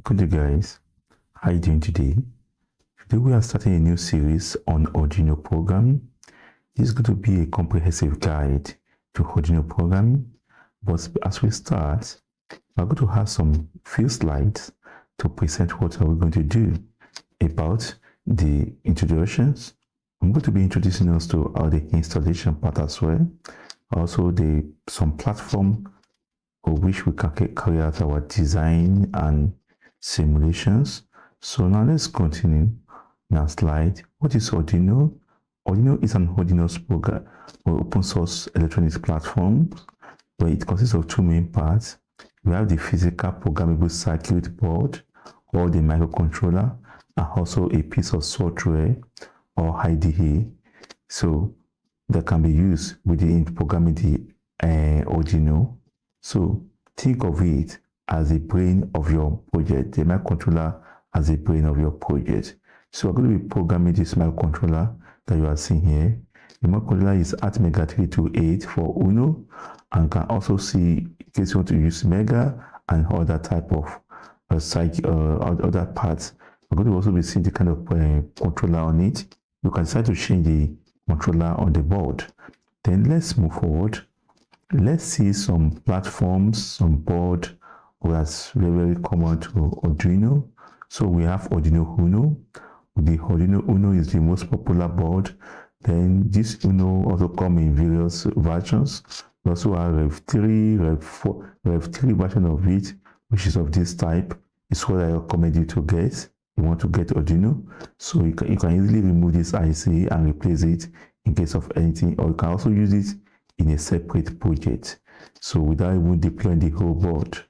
Good day guys, how are you doing today? Today we are starting a new series on Arduino programming. This is going to be a comprehensive guide to Arduino programming, but as we start, we're going to have some few slides to present what are we going to do about the introductions. I'm going to be introducing us to the installation part as well, also some platform of which we can carry out our design and simulations. So now let's continue. Now slide. What is Arduino? Arduino is an Arduino program or open source electronics platform where it consists of two main parts. We have the physical programmable circuit board or the microcontroller, and also a piece of software or IDE. So that can be used within programming the Arduino. So think of it as the brain of your project, the microcontroller as the brain of your project. So we're going to be programming this microcontroller that you are seeing here. The microcontroller is at Mega 328 for Uno, and you can also see in case you want to use Mega and other type of other parts. We're going to also be seeing the kind of controller on it. You can decide to change the controller on the board. Then let's move forward. Let's see some platforms, some board that's very common to Arduino. So we have Arduino Uno. The Arduino Uno is the most popular board. Then this Uno also comes in various versions. We also have Rev 3, Rev 4, Rev 3 version of it, which is of this type. It's what I recommend you to get. You want to get Arduino, so you can easily remove this IC and replace it in case of anything, or you can also use it in a separate project, so without even deploying the whole board.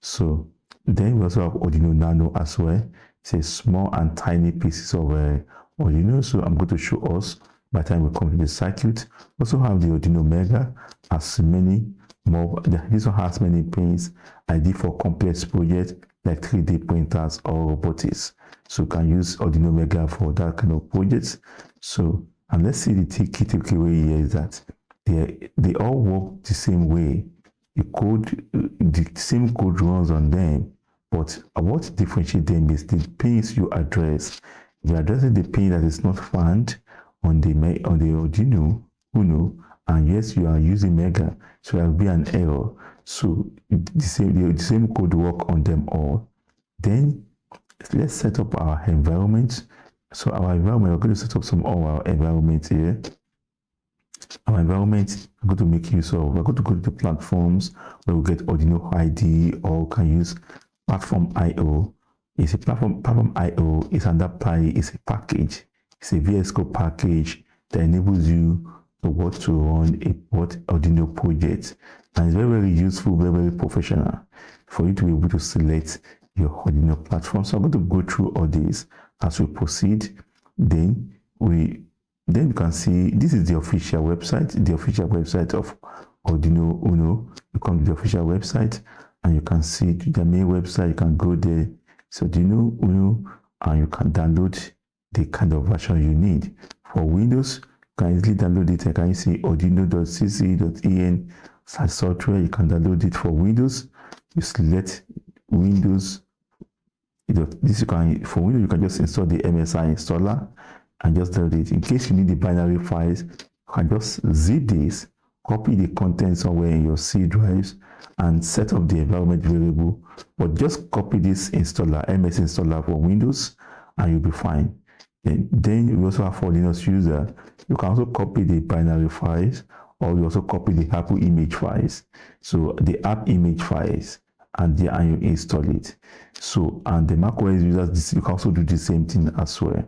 So then we also have Arduino Nano as well. It's a small and tiny pieces of Arduino. So I'm going to show us by the time we come to the circuit. Also have the Arduino Mega, as many more. This one has many pins, ideal for complex projects like 3D printers or robotics. So you can use Arduino Mega for that kind of projects. So, and let's see the key takeaway here is that they all work the same way. The same code runs on them, but what differentiates them is the pins you address. If you're addressing the pin that is not found on the Arduino Uno, and yes, you are using Mega, so there will be an error. So the same code work on them all. Then let's set up our environment. So our environment, we're going to set up some of our environment here. Our environment, we're going to make use of, we're going to go to the platforms where we get Arduino IDE, or can use PlatformIO. It's a PlatformIO is under Pi, it's a package. It's a VS Code package that enables you to run a Arduino project. And it's very useful, very professional for you to be able to select your Arduino platform. So I'm going to go through all this as we proceed. Then you can see this is the official website of Arduino Uno. You come to the official website and you can see the main website. You can go there. So Arduino Uno, and you can download the kind of version you need. For Windows, you can easily download it. You can see arduino.cc.en software. You can download it for Windows. You select Windows. For Windows, you can just install the MSI installer and just download it. In case you need the binary files, you can just zip this, copy the content somewhere in your C drives, and set up the environment variable. But just copy this installer, MS installer for Windows, and you'll be fine. Then you also have for Linux user, you can also copy the binary files, or you also copy the Apple image files. So the app image files, and you install it. So, and the macOS users, you can also do the same thing as well.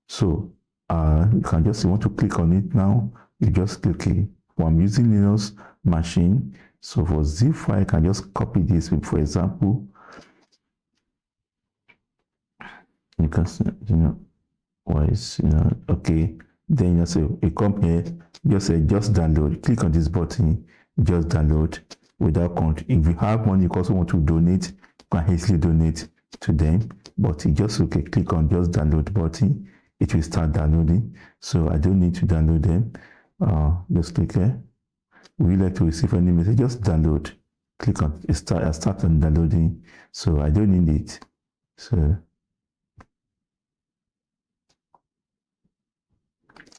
So you can just, you want to click on it now, you just click it. Well, I'm using Linux machine, so for zip file, I can just copy this. For example, you can see, okay. Then you say you come here, just say just download. Click on this button, just download without count. If you have money, you also want to donate, you can easily donate to them. But you just click on just download button. It will start downloading. So I don't need to download them. Just click here. Would you like to receive any message? Just download. Click on start and downloading. So I don't need it. So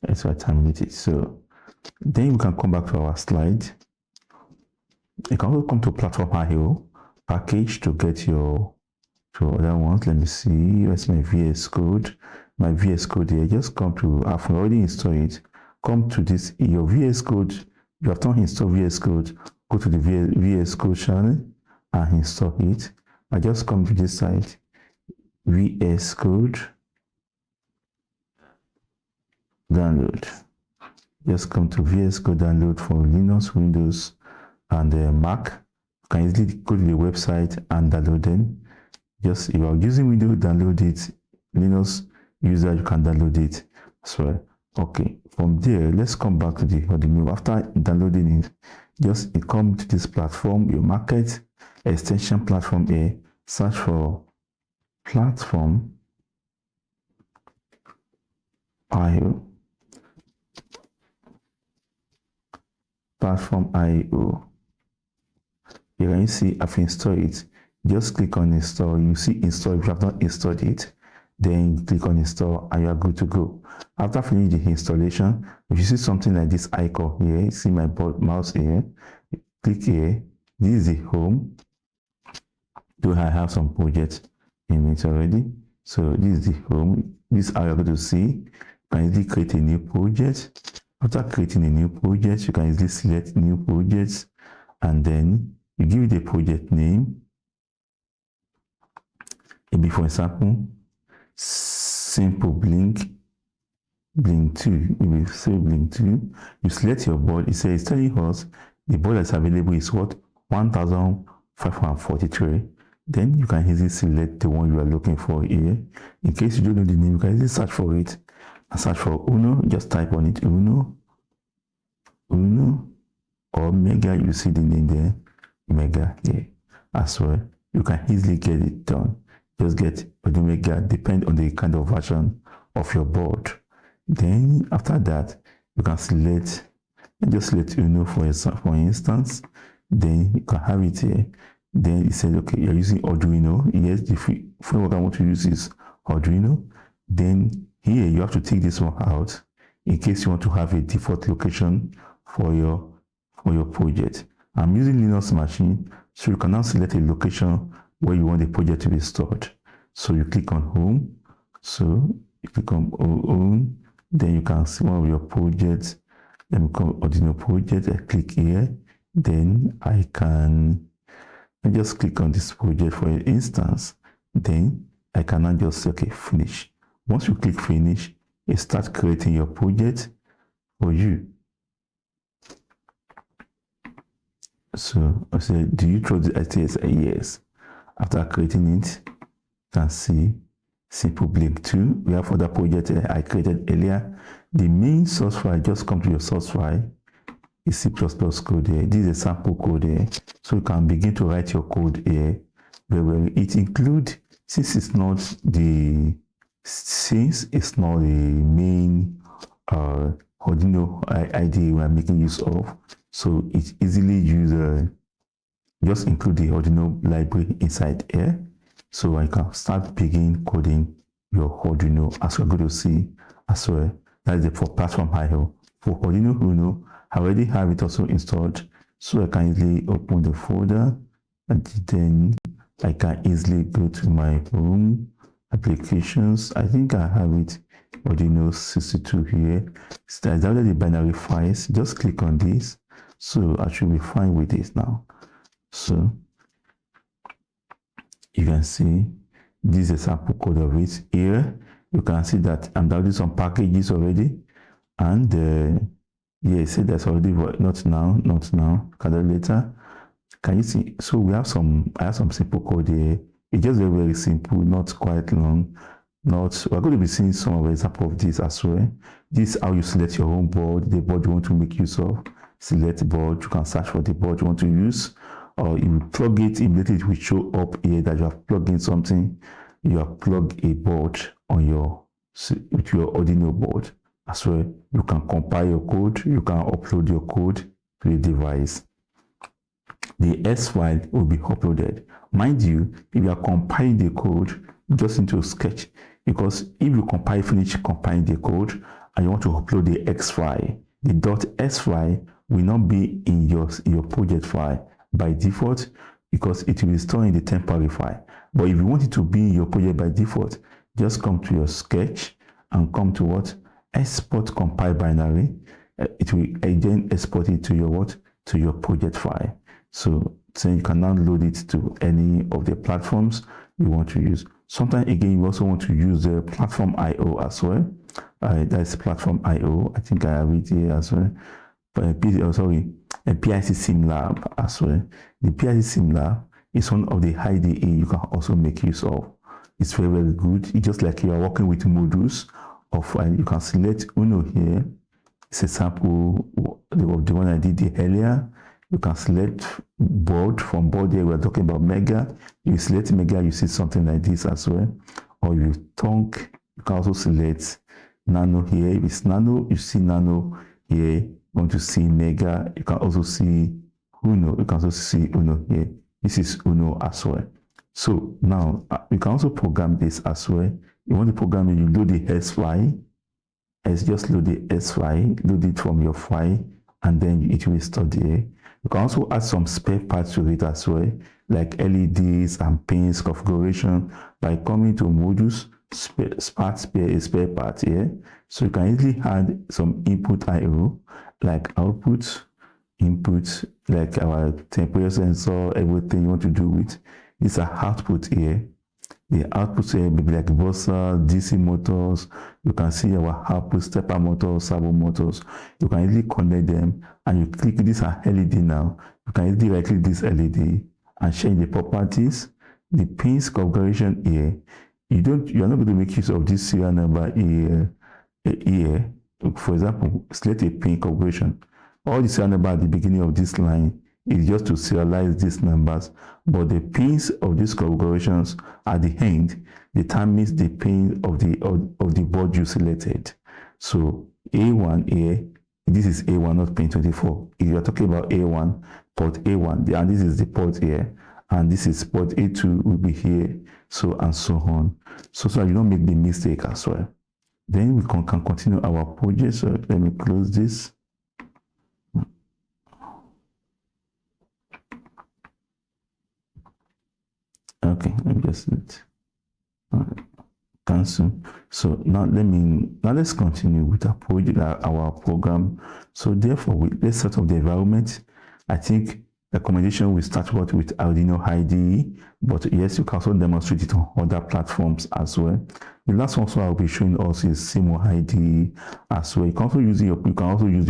let's terminate it. So then we can come back to our slide. You can also come to PlatformIO package to get your other ones. Let me see. Where's my VS Code? My VS Code here. Just come to, I've already installed it. Come to this, your VS Code. You have not installed VS Code. Go to the VS Code channel and install it. I just come to this site, VS Code, download. Just come to VS Code download for Linux, Windows, and Mac. You can easily go to the website and download them. Just if you are using Windows, download it. Linux user, you can download it as well. Okay, from there, let's come back to the Arduino. After downloading it, just come to this platform, your market extension PlatformIO, search for PlatformIO. PlatformIO. Here can you see I've installed it. Just click on install. You see install. If you have not installed it, then click on install and you are good to go. After finishing the installation, if you see something like this icon here, you see my mouse here, click here. This is the home. Do I have some projects in it already? So this is the home. This is how you're going to see. You can easily create a new project. After creating a new project, you can easily select new projects and then you give it a project name. Maybe for example, simple blink 2. You will say blink 2. You select your board. It says telling us the board that's available is what? 1543. Then you can easily select the one you are looking for here. In case you don't know the name, you can easily search for it and search for Uno. Just type on it Uno or Mega. You see the name there, Mega here as well. You can easily get it done. Just get Mega, depend on the kind of version of your board. Then after that, you can select, just select Uno for instance. Then you can have it here. Then it says, okay, you're using Arduino. Yes, the framework I want to use is Arduino. Then here you have to take this one out in case you want to have a default location for your project. I'm using Linux machine, so you can now select a location where you want the project to be stored. So you click on home. So you click on home. Then you can see one of your projects. Then come Arduino project. I click here. Then I just click on this project for instance. Then I can now just say, okay, finish. Once you click finish, it starts creating your project for you. So I say, do you trust the ITS? Yes. After creating it, you can see simple blink 2. We have other projects I created earlier. The main source file, just come to your source file. Is C++ code here. This is a sample code here. So you can begin to write your code here. Where it includes, since it's not the main Arduino IDE we are making use of, so it's easily used. Just include the Arduino library inside here, so I can start begin coding your Arduino as we're going to see as well. That is for PlatformIO. For Arduino Uno, I already have it also installed, so I can easily open the folder and then I can easily go to my home applications. I think I have it, Arduino 62 here. So I downloaded the binary files. Just click on this, so I should be fine with this now. So you can see this is a sample code of it here. You can see that I'm downloading some packages already, and yeah, it said that's already not now, can do later. Can you see? So we have I have some simple code here. It's just very, very simple, not quite long. We're going to be seeing some of the example of this as well. This is how you select your own board, the board you want to make use of. Select the board, you can search for the board you want to use, or you plug it immediately. It will show up here that you have plugged in something. You have plugged a board on with your Arduino board as well. You can compile your code, you can upload your code to the device. The S file will be uploaded. Mind you, if you are compiling the code, just need to sketch, because if you finish compiling the code and you want to upload the X file, the .s file will not be in your project file by default, because it will be stored in the temporary file. But if you want it to be in your project by default, just come to your sketch and come to what? Export compile binary. It will again export it to your what? To your project file. So you can now load it to any of the platforms you want to use. Sometimes again, you also want to use the PlatformIO as well. That's PlatformIO. I think I have it here as well. But PICSimlLab as well. The PICSimlLab is one of the IDE you can also make use of. It's very, very good. It's just like you are working with modules of, you can select Uno here. It's a sample of the one I did earlier. You can select board. From board here, we're talking about mega. You select mega, you see something like this as well. Or you can also select nano here. If it's nano, you see nano here. You want to see mega. You can also see Uno. You can also see Uno here. This is Uno as well. So now you can also program this as well. You want to program it, you load the S file. Just load the S file, load it from your file, and then it will store there. You can also add some spare parts to it as well, like LEDs and pins configuration, by coming to modules, spare part here. So you can easily add some input IO, like output, input, like our temperature sensor, everything you want to do with. These are output here. The output here will be like buzzer, DC motors. You can see our output stepper motors, servo motors. You can easily connect them, and you click this LED now. You can easily right click this LED and change the properties. The pins configuration here. You are not going to make use of this serial number here. For example, select a pin configuration. All the serial number at the beginning of this line is just to serialize these numbers, but the pins of these configurations at the end determines the pin of the board you selected. So A1 here, this is A1, not pin 24. If you are talking about A1, port A1, and this is the port here, and this is port A2 will be here, so and so on. So that you don't make the mistake as well. Then we can continue our project. So let me close this. Okay, let me just cancel. So now let's continue with our project, our program. So therefore, let's set up the environment. I think recommendation will start with Arduino IDE, but yes, you can also demonstrate it on other platforms as well. The last one I'll be showing us is SimulIDE as well. You can also use your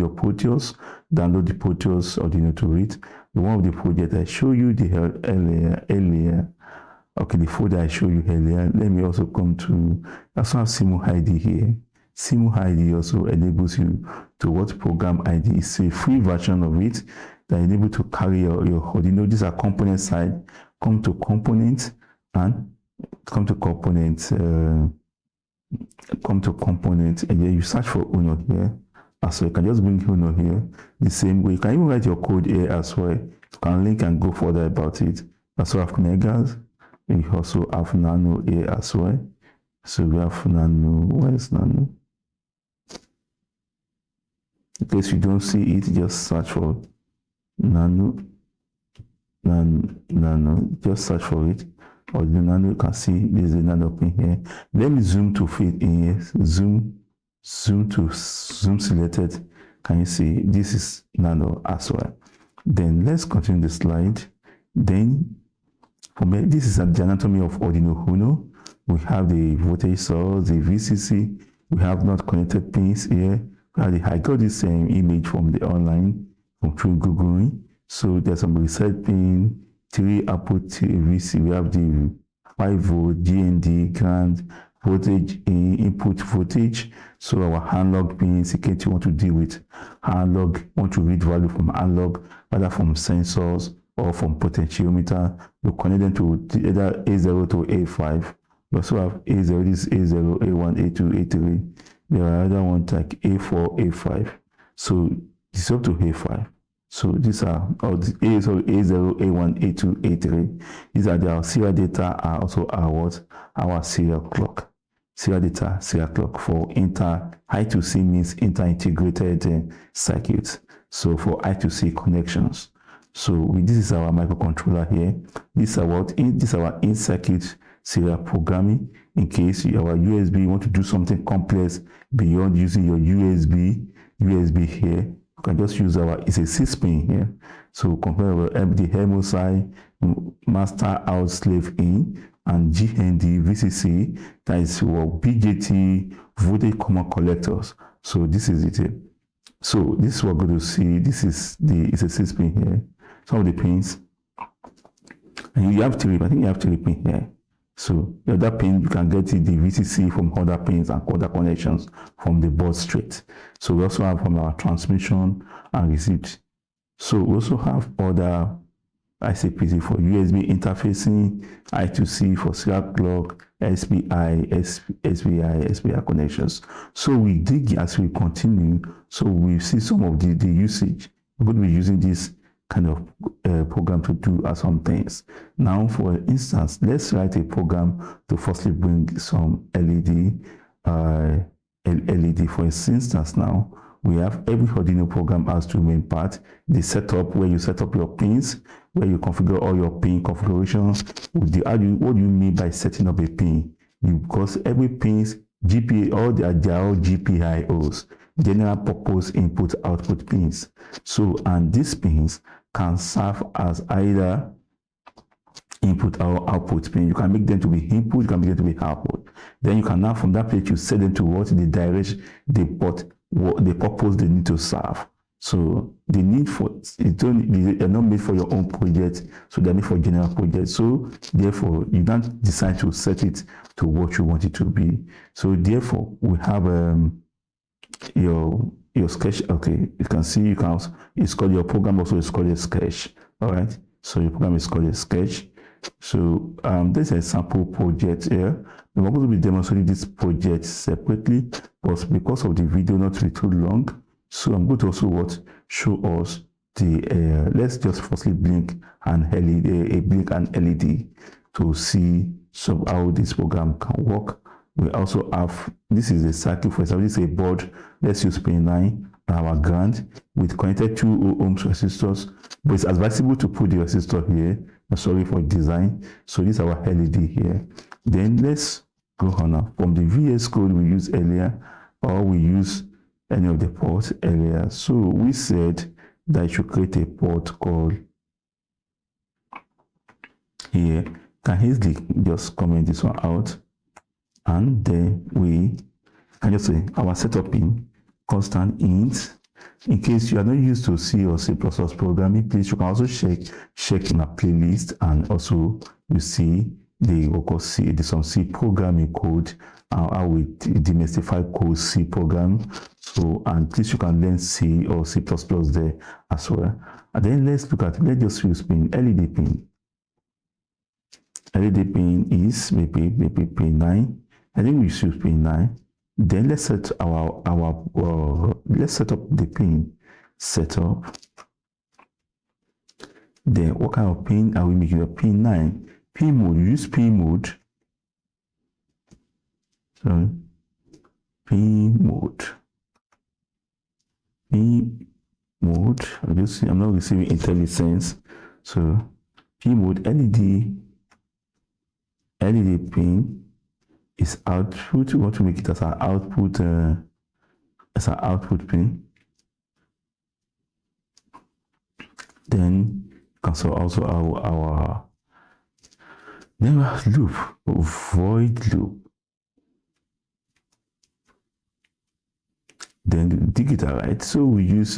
Proteus, download the Proteus Arduino to it. The one of the project I showed you earlier. Okay, the folder I showed you earlier. Let me also come to, I also have SimulIDE here. SimulIDE also enables you to program ID. It's a free version of it that enables you to carry your Arduino. These are component side. Come to component, and and then you search for Uno here. So you can just bring Uno here the same way. You can even write your code here as well. You can link and go further about it. Also have megas. We also have nano here as well. So we have nano. Where is nano? In case you don't see it, just search for nano. Just search for it. Or the nano, you can see there's a nano pin here. Let me zoom to fit in here. Zoom selected. Can you see this is nano as well? Then let's continue the slide. Then this is the anatomy of Arduino Uno. We have the voltage source, the VCC. We have not connected pins here. I got this same image from the online, through Google. So there's some reset pin, 3 output VC. We have the 5 volt GND ground voltage input voltage. So our analog pins, in case you want to deal with analog, want to read value from analog, either from sensors or from potentiometer, you connect them to either A0 to A5. We also have A0, this is A0, A1, A2, A3. There are other ones like A4, A5. So it's up to A5. So these are all the A0, A1, A2, A3. These are our serial data, are also our serial clock. Serial data, serial clock for I2C means inter-integrated circuits. So for I2C connections. So this is our microcontroller here. This is our in-circuit serial programming. In case our USB, you want to do something complex beyond using your USB here, you can just use it's a 6-pin here. So compare the MOSI, master out, slave in, and GND, VCC, that is what BJT, voltage common collectors. So this is it. So this is what we're going to see. It's a 6-pin here. Some of the pins, and you have 3. I think you have 3 pins here. So the other pin, you can get the VCC from other pins and other connections from the board straight. So we also have from our transmission and receipt. So we also have other ICPC for USB interfacing, I2C for serial clock, SPI connections. So we dig as we continue. So we see some of the usage. We're going to be using this kind of program to do some things. Now, for instance, let's write a program to firstly bring some LED. For instance, now we have every Arduino program has 2 main parts: the setup, where you set up your pins, where you configure all your pin configurations. What do you mean by setting up a pin? Because every pin's GPIO, they are all GPIOs, general purpose input output pins. So, and these pins can serve as either input or output pin. You can make them to be input, you can make them to be output. Then you can now, from that place, you set them to what the direction, the purpose they need to serve. So the need for they're not made for your own project, so they're made for general projects. So therefore, you don't decide to set it to what you want it to be. So therefore, we have your sketch. Okay, you can see it's called your program, also it's called a sketch. All right, so your program is called a sketch. So this is a sample project here. We're going to be demonstrating this project separately, but because of the video not to be too long, so I'm going to also show us the let's just firstly blink an LED to see how this program can work. We also have, this is a circuit, for example, this is a board. Let's use pin 9 our ground with connected 2 ohms resistors, but it's advisable to put the resistor here. Sorry for design. So this is our LED here. Then let's go on now. From the VS code we used earlier, or we use any of the ports earlier. So we said that I should create a port called here. Can easily just comment this one out, and then we can just say our setup pin constant int. In case you are not used to C or C++ programming, please you can also check in a playlist, and also you see some C programming code, how we demystify code C program. So, and please you can learn C or C++ there as well. And then let's just use pin LED pin. LED pin is maybe pin 9. I think we use pin 9. Then let's set let's set up the pin setup. Then what kind of pin are we making? A pin 9. Pin mode. You use pin mode. Sorry. Pin mode. Pin mode. I'm not receiving IntelliSense. So pin mode LED pin is output. We want to make it as an output pin. Then also our loop, void loop. Then digital, right? So we use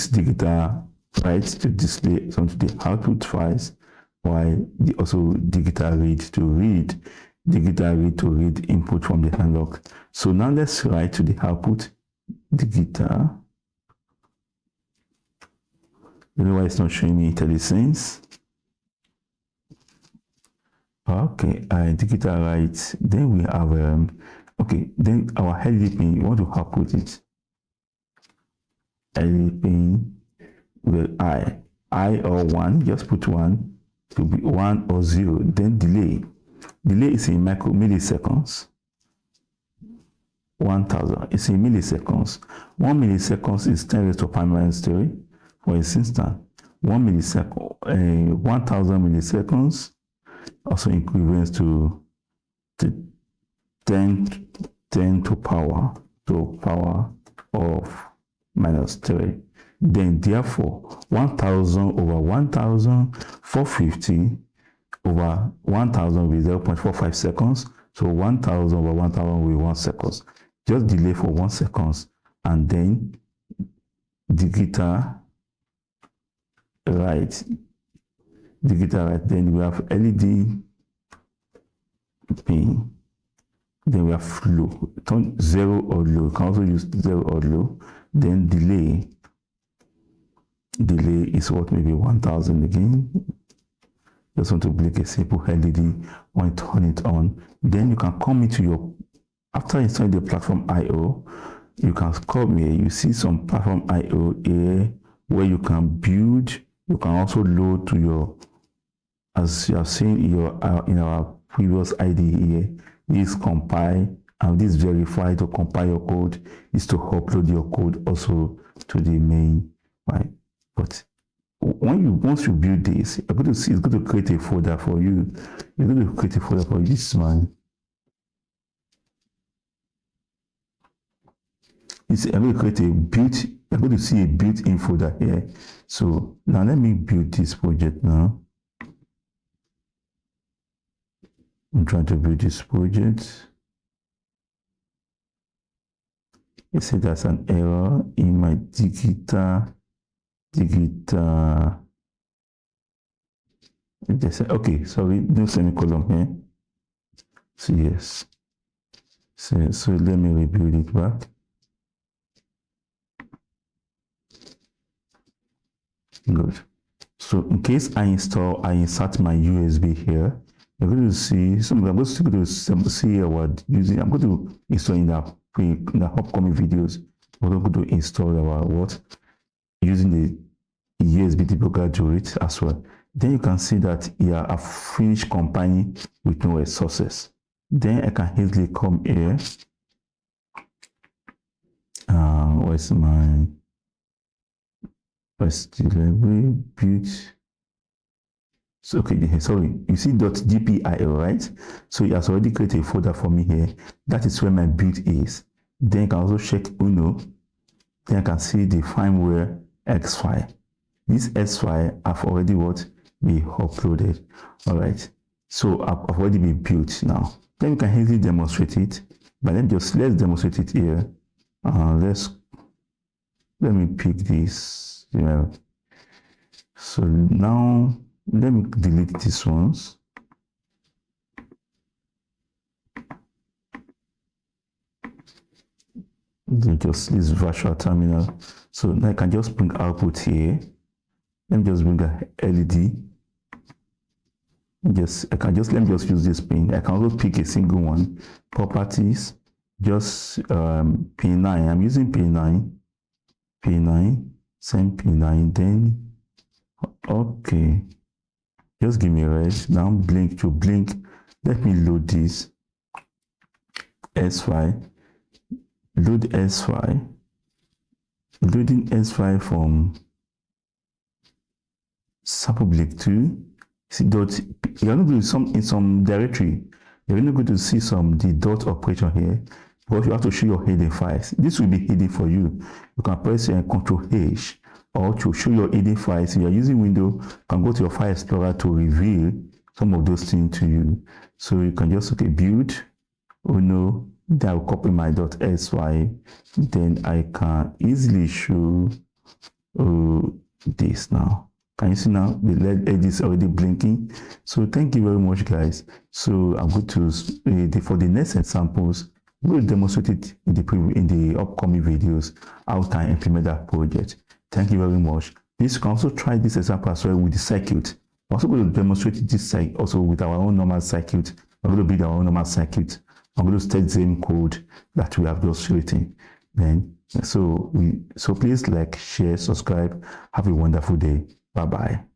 digital, right, to display some of the output files, while also digital read to read input from the analog. So now let's write to the output digital. You know why it's not showing me IntelliSense? Okay, digital write. Then we have okay. Then our LED pin, you want to output it. LED pin with I or 1, just put 1, to be 1 or 0. Then delay is in milliseconds. 1000 is in milliseconds. 1 milliseconds is 10 raised to power minus 3 for instance. 1 millisecond, 1000 milliseconds also equivalent to 10 to power of minus 3. Then therefore 1000 over 1000, 450 over 1000 will be 0.45 seconds. So 1000 over 1000 will be 1 second. Just delay for 1 second, and then digital right. Then we have LED pin. Then we have low. Turn 0 or low. You can also use 0 or low. Then delay. Delay is what, maybe 1000 again. Just want to blink a simple LED when turn it on. Then you can come into your, after installing the PlatformIO, you can come here. You see some PlatformIO here where you can build. You can also load to your, as you have seen in our previous IDE here, this compile and this verify to compile your code is to upload your code also to the main, right? But once you build this, you're going to see it's going to create a folder for you. You're going to create a folder for you. This one. I'm going to create a built. You're going to see a built-in folder here. So now let me build this project now. I'm trying to build this project. You see there's an error in my digital. Okay, sorry, no semicolon here. So yes. So let me rebuild it back. Good. So in case I insert my USB here, you're going to see I'm going to see what using. I'm going to install in the upcoming videos. We're going to install our what using the USB debugger to it as well. Then you can see that here I've finished compiling with no resources. Then I can easily come here. Where's my library build? So okay, sorry, you see .gpio, right? So it has already created a folder for me here. That is where my build is. Then you can also check Uno. Then I can see the firmware X file. This X file I've already be uploaded. All right. So I've already been built now. Then we can easily demonstrate it. But then let's demonstrate it here. Let me pick this. Yeah. So now let me delete these ones. Just this virtual terminal. So now I can just bring output here. Let me just bring a LED. Let me just use this pin. I can also pick a single one. Properties, just pin 9. I'm using pin 9. Send pin 9. Then okay. Just give me a rest. Now blink to blink. Let me load this S file. Load S file. Loading S file from sample blink 2. See dot. You're not going to in some directory. You're not going to see the dot operation here, because you have to show your hidden files. This will be hidden for you. You can press Ctrl H, or to show your hidden files. If you're using Windows, you can go to your File Explorer to reveal some of those things to you. So you can just build Uno. Then I'll copy my .sy. Then I can easily show this now. Can you see now the LED is already blinking? So thank you very much, guys. So I'm going to for the next examples, we'll demonstrate it in the upcoming videos how can I implement that project. Thank you very much. Please, you can also try this example as well with the circuit. We're also going to demonstrate this also with our own normal circuit. We're going to build our own normal circuit. I'm going to state the same code that we have just written. Then So please like, share, subscribe. Have a wonderful day. Bye bye.